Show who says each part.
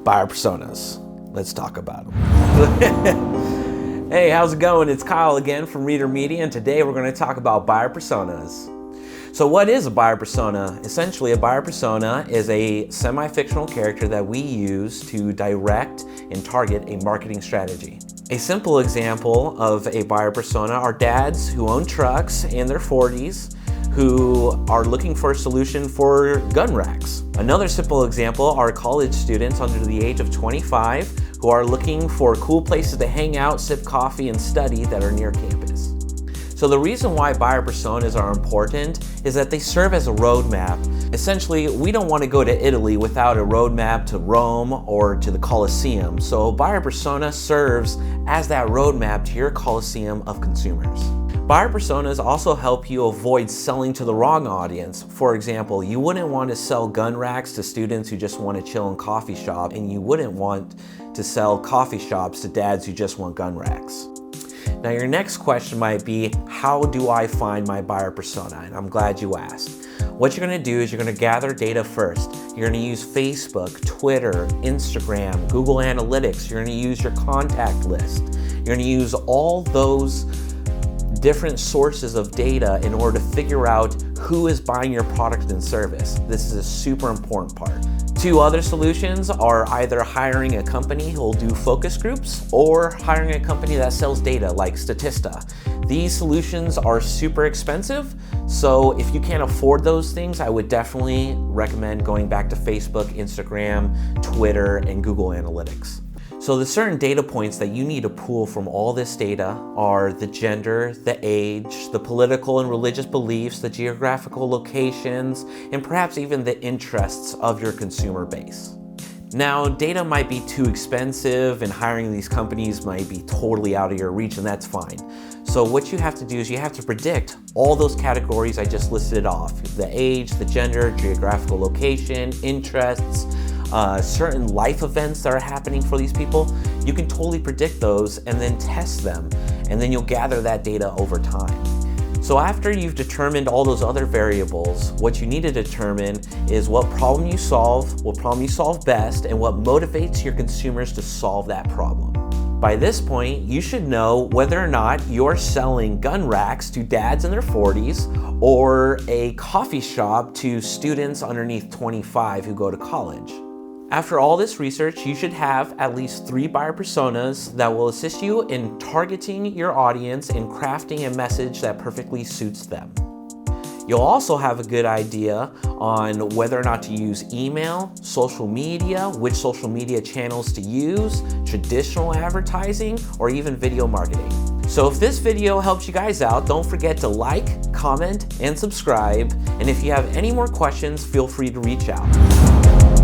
Speaker 1: buyer personas. Let's talk about them. Hey, how's it going? It's Kyle again from Reader Media, and today we're going to talk about buyer personas. So what is a buyer persona? Essentially, a buyer persona is a semi-fictional character that we use to direct and target a marketing strategy. A simple example of a buyer persona are dads who own trucks in their 40s who are looking for a solution for gun racks. Another simple example are college students under the age of 25 who are looking for cool places to hang out, sip coffee, and study that are near campus. So the reason why buyer personas are important is that they serve as a roadmap. Essentially, we don't want to go to Italy without a roadmap to Rome or to the Colosseum. So buyer persona serves as that roadmap to your Colosseum of consumers. Buyer personas also help you avoid selling to the wrong audience. For example, you wouldn't want to sell gun racks to students who just want to chill in coffee shop, and you wouldn't want to sell coffee shops to dads who just want gun racks. Now your next question might be, how do I find my buyer persona? And I'm glad you asked. What you're going to do is you're going to gather data first. You're going to use Facebook, Twitter, Instagram, Google Analytics. You're going to use your contact list. You're going to use all those different sources of data in order to figure out who is buying your product and service. This is a super important part. Two other solutions are either hiring a company who will do focus groups or hiring a company that sells data like Statista. These solutions are super expensive, so if you can't afford those things, I would definitely recommend going back to Facebook, Instagram, Twitter, and Google Analytics. So the certain data points that you need to pull from all this data are the gender, the age, the political and religious beliefs, the geographical locations, and perhaps even the interests of your consumer base. Now, data might be too expensive and hiring these companies might be totally out of your reach, and that's fine. So what you have to do is you have to predict all those categories I just listed off: the age, the gender, geographical location, interests, certain life events that are happening for these people. You can totally predict those and then test them, and then you'll gather that data over time. So after you've determined all those other variables, what you need to determine is what problem you solve best, and what motivates your consumers to solve that problem. By this point, you should know whether or not you're selling gun racks to dads in their 40s or a coffee shop to students underneath 25 who go to college. After all this research, you should have at least 3 buyer personas that will assist you in targeting your audience and crafting a message that perfectly suits them. You'll also have a good idea on whether or not to use email, social media, which social media channels to use, traditional advertising, or even video marketing. So if this video helps you guys out, don't forget to like, comment, and subscribe. And if you have any more questions, feel free to reach out.